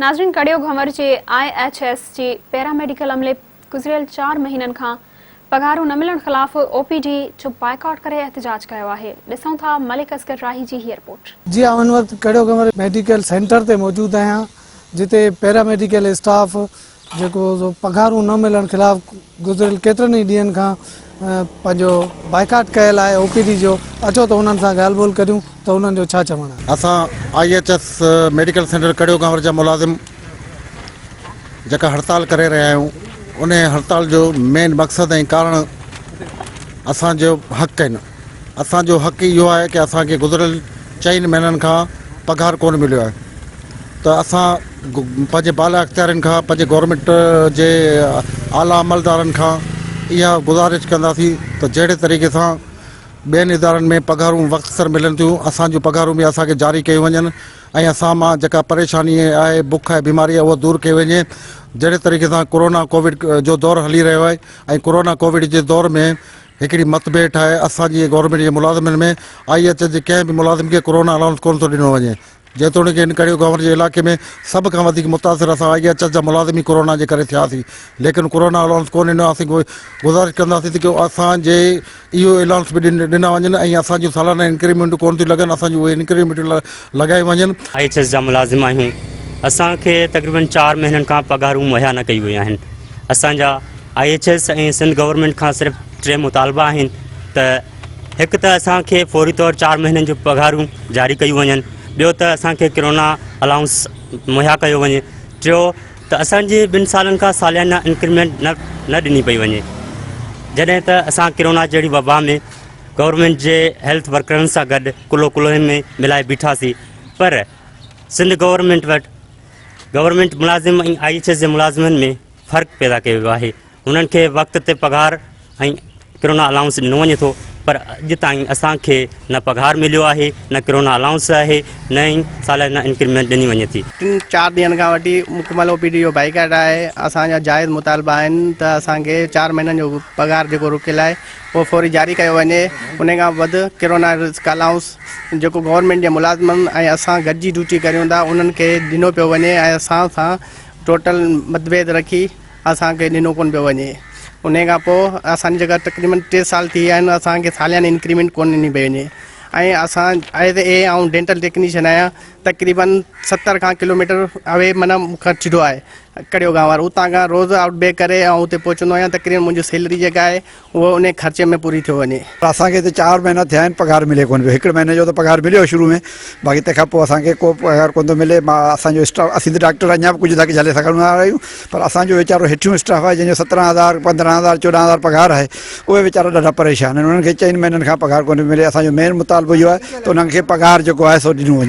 नाज़रीन, कड़ियो घंवर जे IHS जे paramedical अमले गुज़िरियल 4 महीननि खां पघारूं न मिलण ख़िलाफ़ OPD जो बाइकआउट करे एहतजाज कयो आहे। ॾिसूं था मलिक असगर राही जी ही रिपोर्ट। जी हाँ, इन वक्त कड़ियो घंवर मेडिकल सेंटर ते मौजूद आहियां, जिते पैरामेडिकल स्टाफ जो पघारूं न मिलण ख़िलाफ़ गुज़िरियल केतिरनि ई ॾींहंनि खां पंहिंजो बाइकाट कयल आहे OPD जो। अचो त उन्हनि सां ॻाल्हि ॿोल करियूं त उन्हनि जो छा चवणु आहे। असां IHS मेडिकल सेंटर कड़ियो घंवर जा मुलाज़िम जेका हड़ताल करे रहिया आहियूं, उन हड़ताल जो मेन मक़सदु ऐं कारण असांजो हक़ आहिनि। असांजो हक़ इहो आहे कि असांखे गुज़िरियल 4 महीननि खां पघार कोन मिलियो आहे, त असां पंहिंजे बाला अख़्तियारनि खां, पंहिंजे गवर्नमेंट जे आला अमलदारनि खां इहा गुज़ारिश कंदासीं त जहिड़े तरीक़े सां ॿियनि इदारनि में पघारूं वक़्तु मिलनि थियूं, असांजूं पघारूं बि असांखे जारी कयूं वञनि ऐं असां मां जेका परेशानी आहे, बुख आहे, बीमारी आहे, उहा दूरि कई वञे। जहिड़े तरीक़े सां कोरोना कोविड जो दौरु हली रहियो आहे ऐं कोरोना कोविड जे दौर में हिकिड़ी मतभेद आहे असांजी गवर्नमेंट जे मुलाज़िमनि में। IHS जे कंहिं बि मुलाज़िम खे कोरोना अलाउंस कोन थो ॾिनो वञे, जेतोणीकि इन कड़ियो घंवर जे इलाइक़े में सभ खां वधीक मुतासिर असां IHS जा मुलाज़िम ई कोरोना जे करे थियासीं, लेकिन कोरोना अलाउंस कोन ॾिनो। असीं गुज़ारिश कंदासीं कि असांजे इहो अलाउंस बि ॾिना वञनि ऐं असांजूं सालाना इंक्रीमेंट कोन थियूं लॻनि, असांजूं उहे इंक्रीमेंट लॻाए वञनि। IHS जा मुलाज़िम आहियूं, असांखे तक़रीबन 4 महीननि खां पघारूं मुहैया न कई वयूं आहिनि। असांजा IHS ऐं सिंध गवर्नमेंट खां सिर्फ़ु 3 मुतालबा आहिनि त हिकु त असांखे फौरी तौरु 4 महीननि जूं पघारूं जारी कयूं वञनि, ॿियो त असांखे कोरोना अलाउंस मुहैया कयो वञे, टियों त असांजे 2 सालनि खां सालियाना इंक्रीमेंट न ॾिनी पई वञे। जॾहिं त असां कोरोना जहिड़ी वबा में गवर्नमेंट जे हेल्थ वर्करनि सां गॾु कुलो में मिलाए बीठासीं, पर सिंध गवर्नमेंट वटि गवर्नमेंट मुलाज़िम ऐं IHS जे मुलाज़िमनि में फ़र्क़ु पैदा कयो वियो आहे। उन्हनि खे वक़्त ते पघार ऐं कोरोना अलाउंस ॾिनो वञे थो, पर अॼु ताईं असांखे न पघार मिलियो आहे, न कोरोना अलाउंस आहे, न ई सालाना इंक्रीमेंट ॾिनी वञे थी। 3-4 ॾींहंनि खां वठी मुकमल OPD जो बाइकाट आहे। असांजा जाइज़ मुतालबा आहिनि त असांखे 4 महीननि जो पघार जेको रुकियल आहे उहो फौरी जारी कयो वञे। उन खां वधि कोरोना रिस्क अलाउंस जेको गवर्नमेंट जे मुलाज़िमनि ऐं असां गॾिजी ड्यूटी करियूं था उन्हनि खे ॾिनो पियो वञे ऐं असां सां टोटल मतभेद रखी असांखे ॾिनो कोन पियो वञे। उन खां पोइ असांजी जॻह तक़रीबन 3 साल थी विया आहिनि, असांखे सालियाना इंक्रीमेंट कोन ॾिनी पई वञे। ऐं असां ऐं डेंटल टेक्नीशियन आहियां, तक़रीबन 70 किलोमीटर अवे माना मूंखां छिड़ो आहे कड़ियो घंवर, उतां खां रोज़ आउटबेक करे ऐं उते पहुचंदो आहियां। तक़रीबन मुंहिंजी सैलरी जेका आहे उहो उन ख़र्चे में पूरी थी वञे। असांखे त 4 महीना थिया आहिनि, पघार मिले कोन पियो। 1 महीने जो त पघार मिलियो शुरू में, बाक़ी तंहिंखां पोइ असांखे को पघार कोन थो मिले। असांजो स्टाफ, असीं त डॉक्टर अञा बि कुझु तक झले सघंदा आहियूं, पर असांजो वीचारो हेठियूं स्टाफ आहे जंहिंजो 17,000, 15,000, 14,000 पघार आहे, उहे वीचारा ॾाढा परेशान आहिनि। उन्हनि खे 4 महीननि खां पघार कोन मिले। असांजो मेन मुतालबो इहो आहे त उन्हनि खे पघार जेको आहे सो ॾिनो वञे।